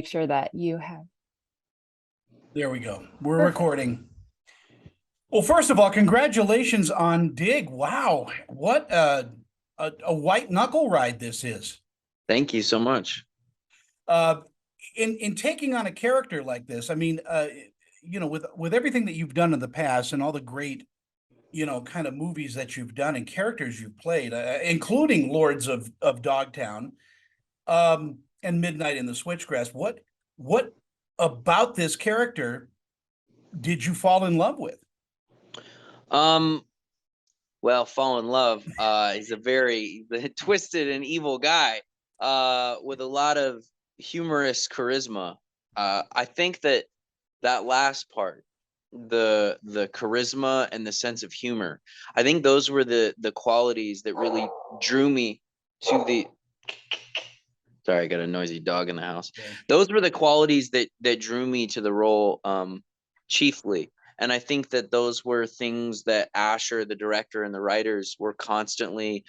sure that you have. There we go. We're Perfect. recording. Well, first of all, congratulations on Dig. Wow, what a white knuckle ride this is. Thank you so much. Uh, in taking on a character like this, I mean, with everything that you've done in the past and all the great, kind of movies that you've done and characters you've played, including Lords of Dogtown, and Midnight in the Switchgrass, what about this character did you fall in love with? Um, well, fall in love. He's a very twisted and evil guy, with a lot of humorous charisma. I think that last part, the charisma and the sense of humor, I think those were the qualities that really drew me to the. Sorry, I got a noisy dog in the house. Okay. Those were the qualities that drew me to the role, chiefly. And I think that those were things that Asher, the director, and the writers were constantly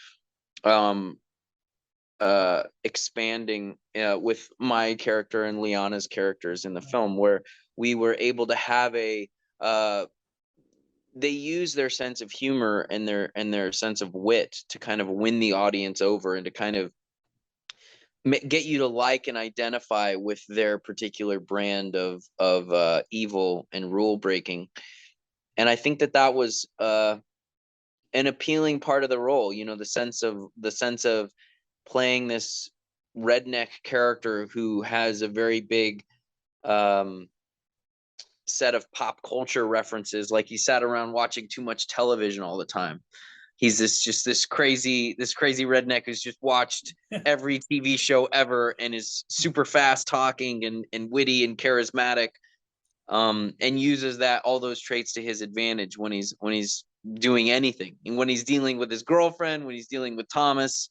um, expanding with my character and Liana's characters in the film, where we were able to have they use their sense of humor and their sense of wit to kind of win the audience over and to kind of get you to like and identify with their particular brand of evil and rule breaking. And I think that was an appealing part of the role, the sense of playing this redneck character who has a very big set of pop culture references, like he sat around watching too much television all the time. He's this crazy redneck who's just watched every TV show ever and is super fast talking and witty and charismatic, and uses all those traits to his advantage when he's doing anything, and when he's dealing with his girlfriend, when he's dealing with Thomas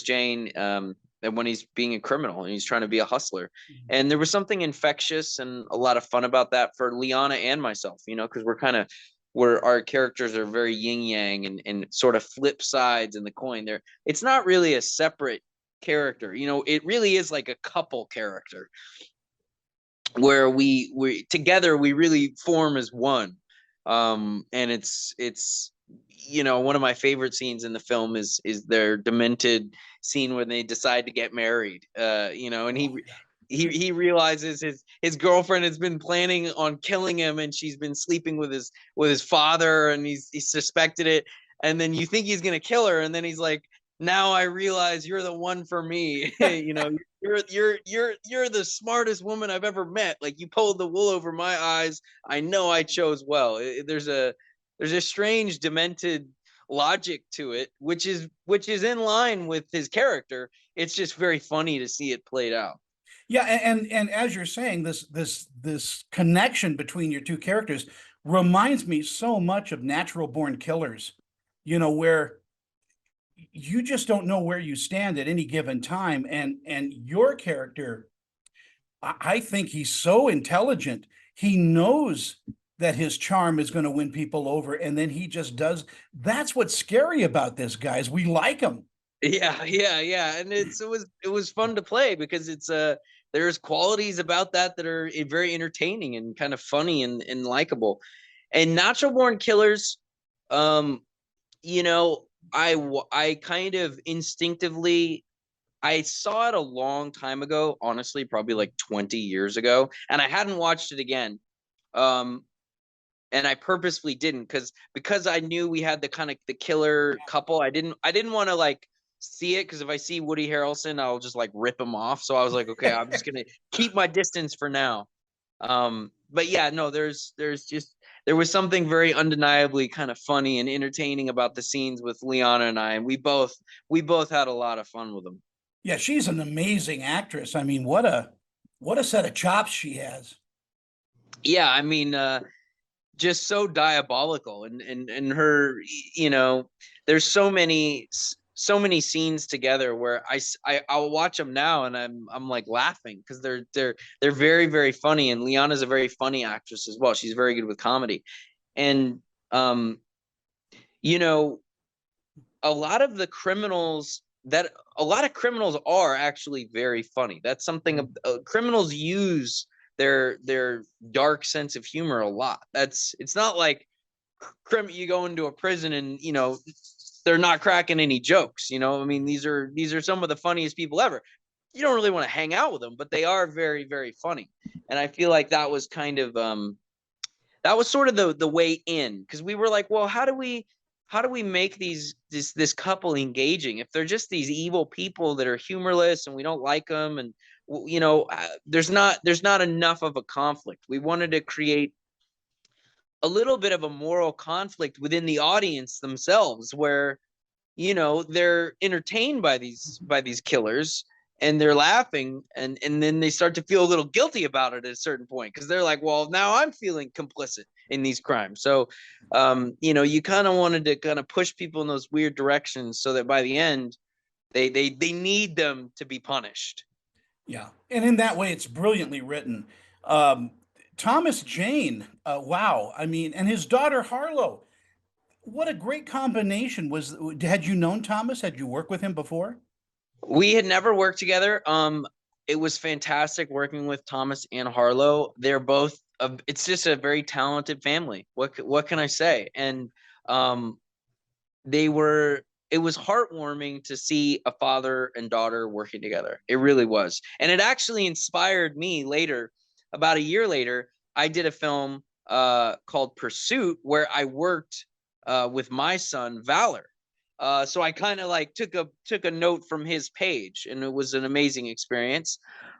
Jane, and when he's being a criminal and he's trying to be a hustler. And there was something infectious and a lot of fun about that for Liana and myself, because our characters are very yin yang and sort of flip sides in the coin. It's not really a separate character, it really is like a couple character where we together we really form as one. And it's one of my favorite scenes in the film is their demented scene when they decide to get married, and he realizes his girlfriend has been planning on killing him, and she's been sleeping with his father, and he suspected it, and then you think he's gonna kill her, and then he's like, now I realize you're the one for me. You're the smartest woman I've ever met. Like, you pulled the wool over my eyes. I know I chose well. There's a strange demented logic to it, which is in line with his character. It's just very funny to see it played out. Yeah, and as you're saying, this connection between your two characters reminds me so much of Natural Born Killers, where you just don't know where you stand at any given time. And your character, I think he's so intelligent. He knows that his charm is going to win people over, and then he just does. That's what's scary about this, guys. We like him. Yeah. And it was fun to play because there's qualities about that are very entertaining and kind of funny and likable. And Natural Born Killers, I kind of instinctively, I saw it a long time ago, honestly, probably like 20 years ago, and I hadn't watched it again. And I purposefully didn't because I knew we had the killer couple. I didn't want to like see it, because if I see Woody Harrelson, I'll just like rip him off. So I was like, okay, I'm just gonna keep my distance for now. But yeah, no, there was something very undeniably kind of funny and entertaining about the scenes with Liana and I, and we both had a lot of fun with them. Yeah, she's an amazing actress. I mean, what a set of chops she has. Yeah, I mean, just so diabolical, and her, there's so many scenes together where I'll watch them now and I'm like laughing because they're very, very funny, and Liana's a very funny actress as well. She's very good with comedy. And a lot of the criminals that a lot of criminals are actually very funny. That's something criminals use their dark sense of humor a lot. It's not like you go into a prison and they're not cracking any jokes. I mean, these are some of the funniest people ever. You don't really want to hang out with them, but they are very, very funny. And I feel like that was kind of that was sort of the way in, because we were like, well, how do we make this couple engaging if they're just these evil people that are humorless and we don't like them, and there's not enough of a conflict. We wanted to create a little bit of a moral conflict within the audience themselves, where they're entertained by these killers and they're laughing, and then they start to feel a little guilty about it at a certain point, because they're like, well, now I'm feeling complicit in these crimes. So you kind of wanted to kind of push people in those weird directions so that by the end they need them to be punished. Yeah, and in that way, it's brilliantly written. Um, Thomas Jane, wow. I mean, and his daughter Harlow. What a great combination. Had you known Thomas? Had you worked with him before? We had never worked together. It was fantastic working with Thomas and Harlow. They're both it's just a very talented family. What can I say? And they were it was heartwarming to see a father and daughter working together. It really was. And it actually inspired me later. About a year later, I did a film called Pursuit, where I worked with my son Valor. So I kind of like took a note from his page, and it was an amazing experience.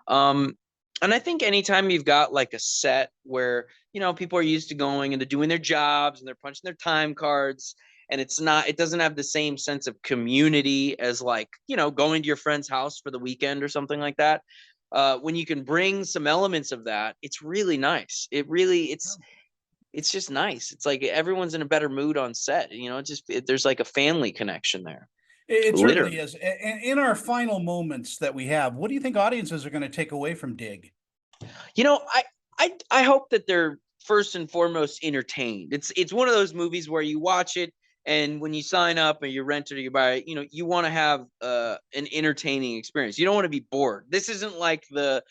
And I think anytime you've got like a set where people are used to going and they're doing their jobs and they're punching their time cards, and it doesn't have the same sense of community as like going to your friend's house for the weekend or something like that. When you can bring some elements of that, it's really nice. It's just nice. It's like everyone's in a better mood on set. There's like a family connection there. It certainly Literally. is. And in our final moments that we have, what do you think audiences are going to take away from Dig? I hope that they're first and foremost entertained. It's one of those movies where you watch it, and when you sign up or you rent it or you buy it, you want to have an entertaining experience. You don't want to be bored. This isn't like the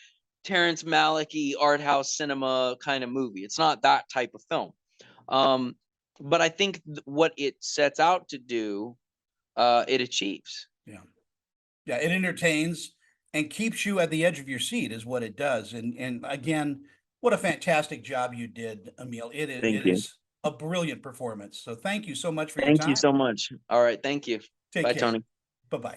Terrence Malick art house cinema kind of movie. It's not that type of film. But I think what it sets out to do, it achieves. Yeah. Yeah, it entertains and keeps you at the edge of your seat is what it does. And again, what a fantastic job you did, Emile. It Thank you. is a brilliant performance. So thank you so much for your Thank you time. so much. All right. Thank you. Take Bye, care. Tony. Bye-bye.